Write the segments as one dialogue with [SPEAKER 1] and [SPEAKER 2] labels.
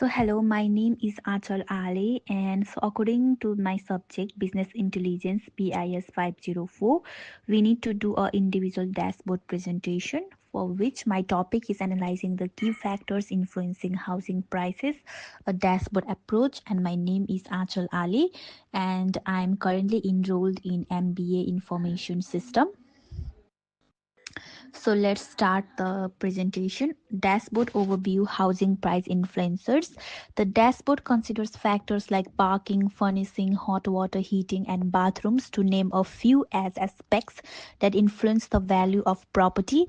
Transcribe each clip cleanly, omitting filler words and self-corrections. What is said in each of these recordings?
[SPEAKER 1] Hello, my name is Aanchal Ali, and according to my subject, Business Intelligence BIS 504, we need to do a individual dashboard presentation for which my topic is analyzing the key factors influencing housing prices, a dashboard approach, and my name is Aanchal Ali, and I'm currently enrolled in MBA Information System. So let's start the presentation. Dashboard overview, housing price influencers. The dashboard considers factors like parking, furnishing, hot water heating, and bathrooms to name a few as aspects that influence the value of property.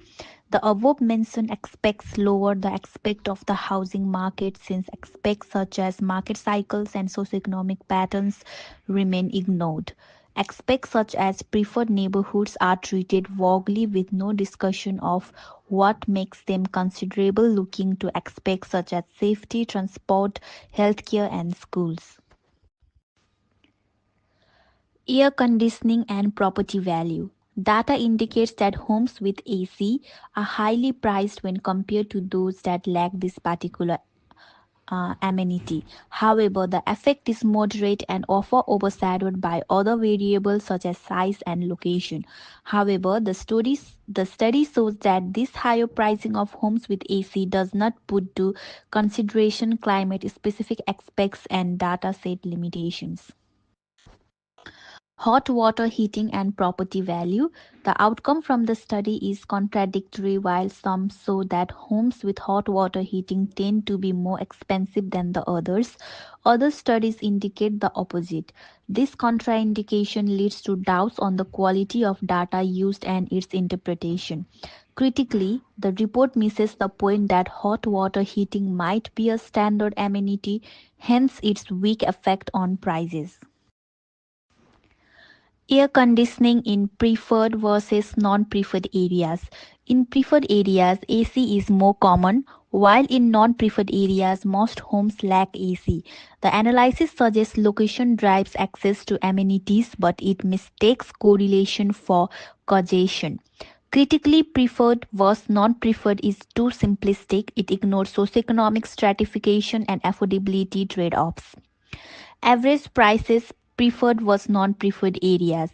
[SPEAKER 1] The above mentioned aspects lower the aspect of the housing market since aspects such as market cycles and socioeconomic patterns remain ignored. Aspects such as preferred neighborhoods are treated vaguely with no discussion of what makes them considerable, looking to aspects such as safety, transport, healthcare, and schools. Air conditioning and property value. Data indicates that homes with AC are highly priced when compared to those that lack this particular amenity. However, the effect is moderate and often overshadowed by other variables such as size and location. However, the study shows that this higher pricing of homes with AC does not put to consideration climate specific aspects and data set limitations. Hot water heating and property value. The outcome from the study is contradictory while some show that homes with hot water heating tend to be more expensive than the others. Other studies indicate the opposite. This contraindication leads to doubts on the quality of data used and its interpretation. Critically, the report misses the point that hot water heating might be a standard amenity, hence its weak effect on prices. Air conditioning in preferred versus non preferred areas. In preferred areas, AC is more common, while in non preferred areas, most homes lack AC. The analysis suggests location drives access to amenities, but it mistakes correlation for causation. Critically preferred versus non preferred is too simplistic, it ignores socioeconomic stratification and affordability trade offs. Average prices preferred was non-preferred areas.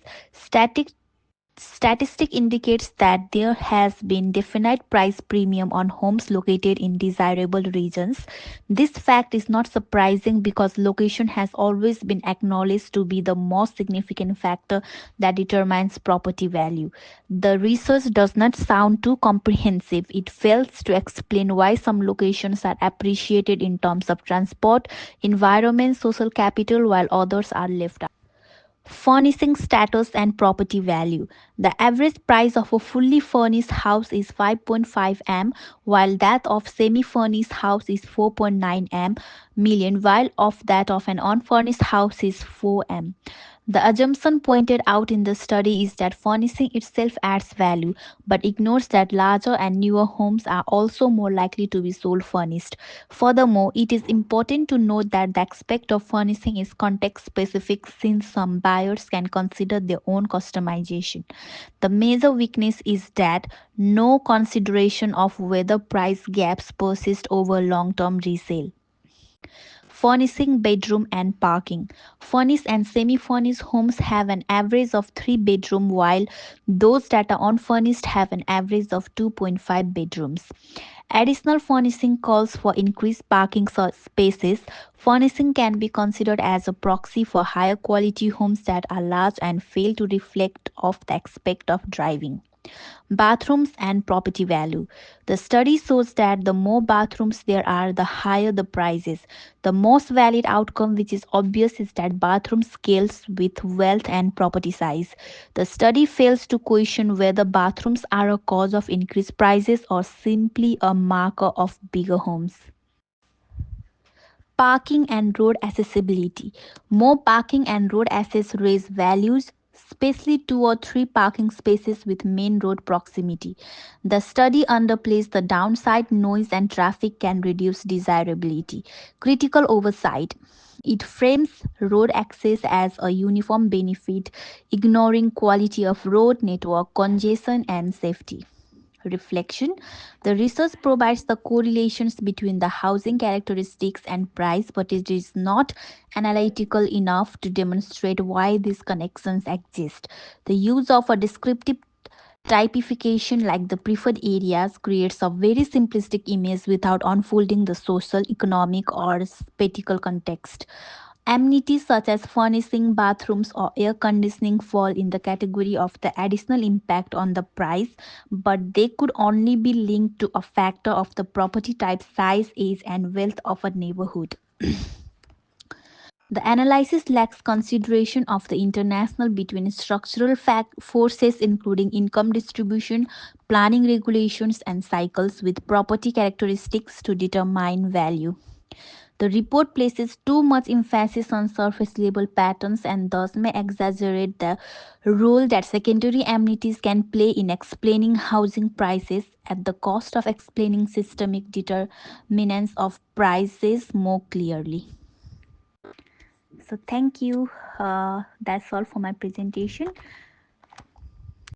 [SPEAKER 1] Statistic indicates that there has been definite price premium on homes located in desirable regions. This fact is not surprising because location has always been acknowledged to be the most significant factor that determines property value. The research does not sound too comprehensive. It fails to explain why some locations are appreciated in terms of transport, environment, social capital, while others are left out. Furnishing status and property value. The average price of a fully furnished house is 5.5 m, while that of semi-furnished house is 4.9 m million, while of that of an unfurnished house is 4 m. The assumption pointed out in the study is that furnishing itself adds value, but ignores that larger and newer homes are also more likely to be sold furnished. Furthermore, it is important to note that the aspect of furnishing is context specific since some buyers can consider their own customization. The major weakness is that no consideration of whether price gaps persist over long term resale. Furnishing bedroom and parking. Furnished and semi furnished homes have an average of 3 bedrooms, while those that are unfurnished have an average of 2.5 bedrooms. Additional furnishing calls for increased parking spaces. Furnishing can be considered as a proxy for higher quality homes that are large and fail to reflect of the aspect of driving. Bathrooms and property value. The study shows that the more bathrooms there are, the higher the prices. The most valid outcome, which is obvious, is that bathroom scales with wealth and property size. The study fails to question whether bathrooms are a cause of increased prices or simply a marker of bigger homes. Parking and road accessibility. More parking and road access raise values, especially 2 or 3 parking spaces with main road proximity. The study underplays the downside noise and traffic can reduce desirability. Critical oversight. It frames road access as a uniform benefit, ignoring quality of road network, congestion, and safety. reflection. The research provides the correlations between the housing characteristics and price, but it is not analytical enough to demonstrate why these connections exist. The use of a descriptive typification like the preferred areas creates a very simplistic image without unfolding the social, economic, or spatial context. Amenities such as furnishing, bathrooms, or air conditioning fall in the category of the additional impact on the price, but they could only be linked to a factor of the property type, size, age, and wealth of a neighborhood. The analysis lacks consideration of the international between structural forces including income distribution, planning regulations, and cycles with property characteristics to determine value. The report places too much emphasis on surface level patterns and thus may exaggerate the role that secondary amenities can play in explaining housing prices at the cost of explaining systemic determinants of prices more clearly. So, thank you. That's all for my presentation.